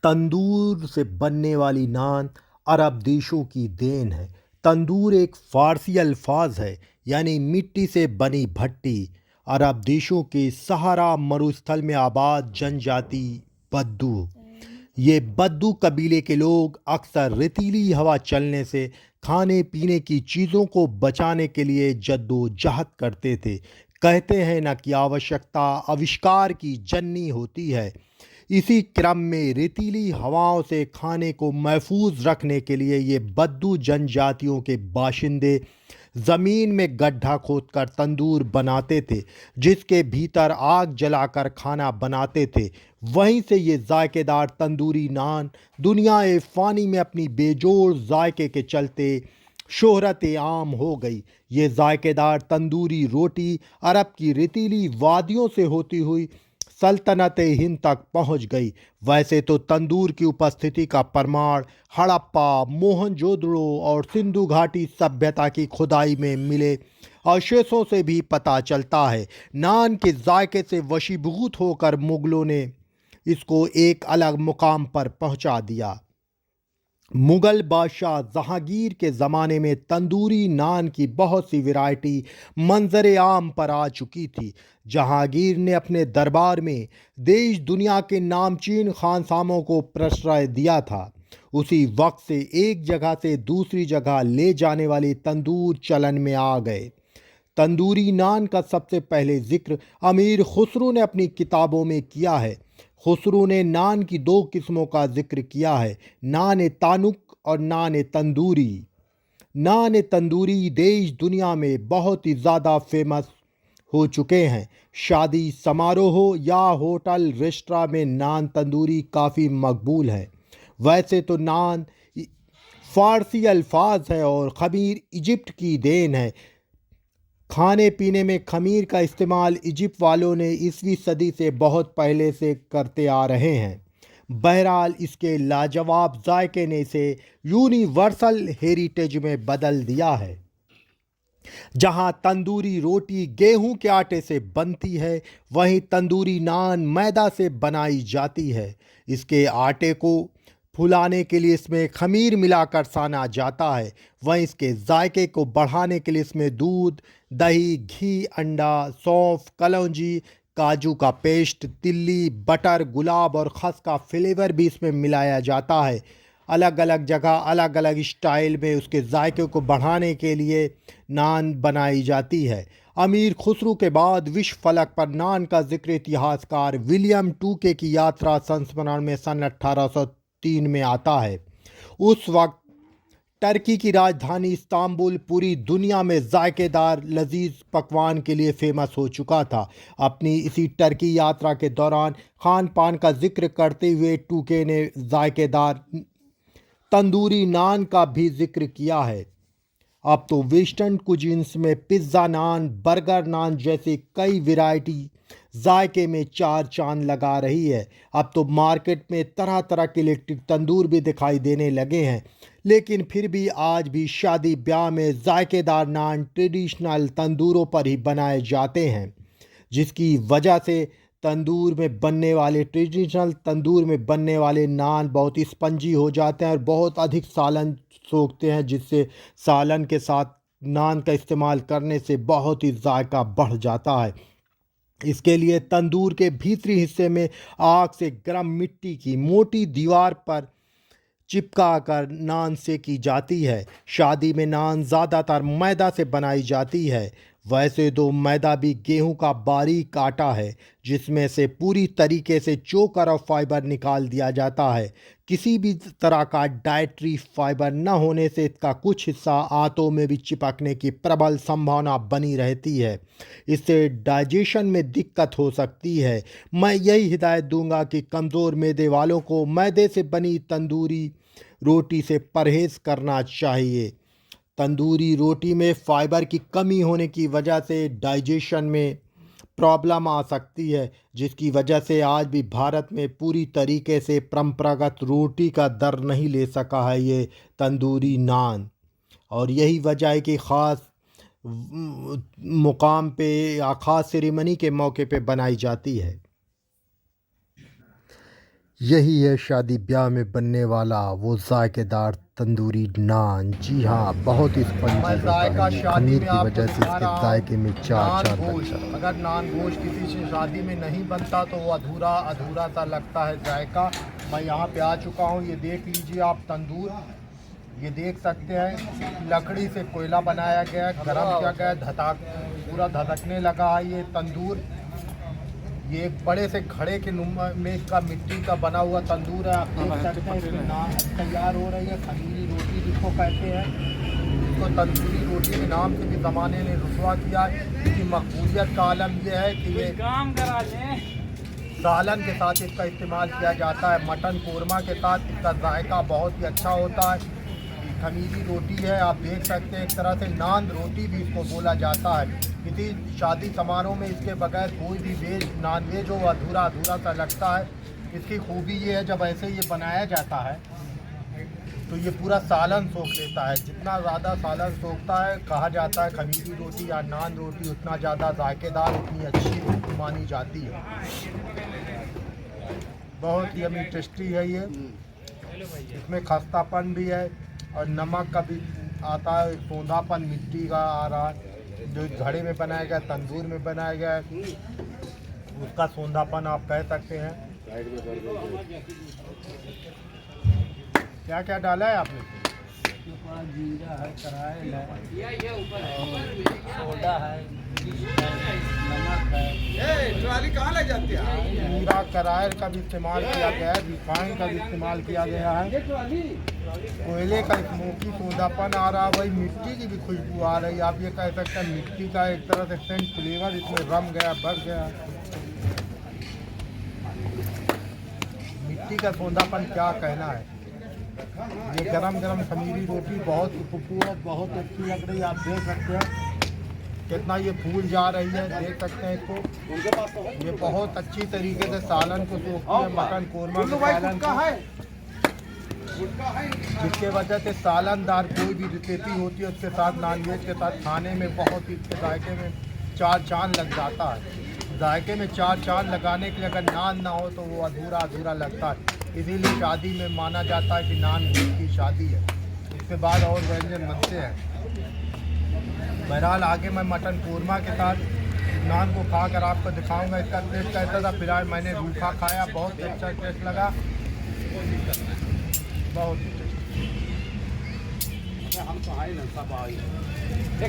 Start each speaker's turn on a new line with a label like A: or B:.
A: तंदूर से बनने वाली नान अरब देशों की देन है। तंदूर एक फ़ारसी अल्फाज है, यानी मिट्टी से बनी भट्टी। अरब देशों के सहारा मरुस्थल में आबाद जनजाति बद्दू, ये बद्दू कबीले के लोग अक्सर रेतीली हवा चलने से खाने पीने की चीज़ों को बचाने के लिए जद्दोजहद करते थे। कहते हैं ना कि आवश्यकता आविष्कार की जननी होती है। इसी क्रम में रेतीली हवाओं से खाने को महफूज रखने के लिए ये बद्दू जनजातियों के बाशिंदे ज़मीन में गड्ढा खोदकर तंदूर बनाते थे, जिसके भीतर आग जलाकर खाना बनाते थे। वहीं से ये जायकेदार तंदूरी नान दुनिया फ़ानी में अपनी बेजोड़ जायके के चलते शोहरत आम हो गई। ये जायकेदार तंदूरी रोटी अरब की रेतीली वादियों से होती हुई सल्तनत हिंद तक पहुंच गई। वैसे तो तंदूर की उपस्थिति का प्रमाण हड़प्पा, मोहनजोदड़ो और सिंधु घाटी सभ्यता की खुदाई में मिले अवशेषों से भी पता चलता है। नान के जायके से वशीभूत होकर मुगलों ने इसको एक अलग मुकाम पर पहुंचा दिया। मुगल बादशाह जहांगीर के ज़माने में तंदूरी नान की बहुत सी वैरायटी मंजर आम पर आ चुकी थी। जहांगीर ने अपने दरबार में देश दुनिया के नामचीन खानसामों को प्रश्रय दिया था। उसी वक्त से एक जगह से दूसरी जगह ले जाने वाले तंदूर चलन में आ गए। तंदूरी नान का सबसे पहले जिक्र अमीर खुसरो ने अपनी किताबों में किया है। खुसरो ने नान की दो किस्मों का जिक्र किया है, नान तानुक और नान तंदूरी। नान तंदूरी देश दुनिया में बहुत ही ज़्यादा फेमस हो चुके हैं। शादी समारोह या होटल रेस्टोरेंट में नान तंदूरी काफ़ी मकबूल है। वैसे तो नान फ़ारसी अल्फाज है और खमीर इजिप्ट की देन है। खाने पीने में खमीर का इस्तेमाल इजिप्ट वालों ने ईसवी सदी से बहुत पहले से करते आ रहे हैं। बहरहाल इसके लाजवाब जायके ने इसे यूनिवर्सल हेरिटेज में बदल दिया है। जहां तंदूरी रोटी गेहूं के आटे से बनती है, वहीं तंदूरी नान मैदा से बनाई जाती है। इसके आटे को फुलाने के लिए इसमें खमीर मिलाकर साना जाता है। वहीं इसके जायके को बढ़ाने के लिए इसमें दूध, दही, घी, अंडा, सौंफ, कलौंजी, काजू का पेस्ट, तिल्ली, बटर, गुलाब और खस का फ्लेवर भी इसमें मिलाया जाता है। अलग अलग जगह अलग अलग स्टाइल में उसके जायके को बढ़ाने के लिए नान बनाई जाती है। अमीर खुसरो के बाद विश्व फलक पर नान का जिक्र इतिहासकार विलियम टूके की यात्रा संस्मरण में सन 1803 में आता है। उस वक्त टर्की की राजधानी इस्तांबुल पूरी दुनिया में जायकेदार लजीज पकवान के लिए फेमस हो चुका था। अपनी इसी टर्की यात्रा के दौरान खान पान का जिक्र करते हुए टूके ने जायकेदार तंदूरी नान का भी जिक्र किया है। अब तो वेस्टर्न कुजीन्स में पिज़्ज़ा नान, बर्गर नान जैसे कई वैरायटी जायके में चार चांद लगा रही है। अब तो मार्केट में तरह तरह के इलेक्ट्रिक तंदूर भी दिखाई देने लगे हैं, लेकिन फिर भी आज भी शादी ब्याह में जायकेदार नान ट्रेडिशनल तंदूरों पर ही बनाए जाते हैं, जिसकी वजह से ट्रेडिशनल तंदूर में बनने वाले नान बहुत ही स्पंजी हो जाते हैं और बहुत अधिक सालन सोखते हैं, जिससे सालन के साथ नान का इस्तेमाल करने से बहुत ही जायका बढ़ जाता है। इसके लिए तंदूर के भीतरी हिस्से में आग से गर्म मिट्टी की मोटी दीवार पर चिपका कर नान सेकी जाती है। शादी में नान ज़्यादातर मैदा से बनाई जाती है। वैसे तो मैदा भी गेहूं का बारीक आटा है, जिसमें से पूरी तरीके से चोकर और फाइबर निकाल दिया जाता है। किसी भी तरह का डाइटरी फाइबर न होने से इसका कुछ हिस्सा आंतों में भी चिपकने की प्रबल संभावना बनी रहती है। इससे डाइजेशन में दिक्कत हो सकती है। मैं यही हिदायत दूंगा कि कमज़ोर मैदे वालों को मैदे से बनी तंदूरी रोटी से परहेज़ करना चाहिए। तंदूरी रोटी में फाइबर की कमी होने की वजह से डाइजेशन में प्रॉब्लम आ सकती है, जिसकी वजह से आज भी भारत में पूरी तरीके से परंपरागत रोटी का दर नहीं ले सका है ये तंदूरी नान। और यही वजह है कि ख़ास मुकाम पे या ख़ास सेरेमनी के मौके पे बनाई जाती है। यही है शादी ब्याह में बनने वाला वो जायकेदार तंदूरी नान। जी हाँ, बहुत ही स्पंजी होता है ये।
B: शादी
A: खमीर
B: में
A: की
B: आपको
A: वजह से
B: दिखा
A: इसके
B: रहा
A: जायके
B: हूँ
A: में चार
B: नान
A: चांद लग
B: गोश्त।
A: जाते हैं।
B: अगर नान गोश्त किसी से शादी में नहीं बनता तो वो अधूरा अधूरा सा लगता है जायका। मैं यहाँ पे आ चुका हूँ, ये देख लीजिए आप तंदूर, ये देख सकते हैं लकड़ी से कोयला बनाया गया है, गरम किया गया है, पूरा धधकने लगा है ये तंदूर। ये एक बड़े से घड़े के में का मिट्टी का बना हुआ तंदूर है। आप देख सकते हैं इसमें नान तैयार हो रही है, खमीरी रोटी जिसको कहते हैं। इसको तंदूरी रोटी के नाम से भी ज़माने ने रुसवा किया है। इसकी मकबूलियत का आलम यह है कि ये
C: काम करा लें।
B: सालन के साथ इसका इस्तेमाल किया जाता है। मटन कोरमा के साथ इसका जायका बहुत ही अच्छा होता है। खमीरी रोटी है, आप देख सकते हैं एक तरह से नान रोटी भी इसको बोला जाता है। किसी शादी समारोह में इसके बगैर कोई भी वेज नॉन वेज हो अधूरा अधूरा सा लगता है। इसकी खूबी ये है जब ऐसे ये बनाया जाता है तो ये पूरा सालन सोख लेता है। जितना ज़्यादा सालन सोखता है, कहा जाता है खमीरी रोटी या नान रोटी उतना ज़्यादा जायकेदार, उतनी अच्छी रोटी मानी जाती है। बहुत ही यमी टेस्टी है ये। इसमें खस्तापन भी है और नमक का भी आता है, सौंधापन मिट्टी का आ रहा है। जो घड़े में बनाया गया, तंदूर में बनाया गया है, उसका सौंधापन आप कह सकते हैं। क्या क्या डाला है आपने?
C: जीरा है, करायल है, सोडा है, नमक है।
D: ट्राली कहाँ ले जाते हैं?
B: जीरा करायल का भी इस्तेमाल किया गया है, रिफाइन का भी इस्तेमाल किया गया है। कोयले का स्मोकी सौंधापन आ रहा है, वही मिट्टी की भी खुशबू आ रही है। आप ये कह सकते हैं मिट्टी का एक तरह से सेंट फ्लेवर इसमें रम गया, बस गया। मिट्टी का सौंधापन क्या कहना है। ये गरम गरम खमीरी रोटी बहुत ही खूबसूरत, बहुत अच्छी लग रही है। आप देख सकते हैं कितना ये फूल जा रही है, देख सकते हैं इसको। ये बहुत अच्छी तरीके से सालन को सोखती है, मटन कोरमा के सालन को, जिसके वजह से सालनदार कोई भी रेसिपी होती है उसके साथ नॉनवेज के साथ खाने में बहुत ही इसके जायके में चार चांद लग जाता है। जायके में चार चांद लगाने के लिए अगर नान ना हो तो वो अधूरा अधूरा लगता है। इसीलिए शादी में माना जाता है कि नान वेज की शादी है। इसके बाद और व्यंजन बनते हैं। बहरहाल आगे मैं मटन कोरमा के साथ नान को खा कर आपको दिखाऊंगा इसका टेस्ट कैसा था। फिलहाल मैंने रूखा खाया, बहुत अच्छा टेस्ट लगा, बहुत ही टेस्ट।
D: हम तो आए ना, सब आए।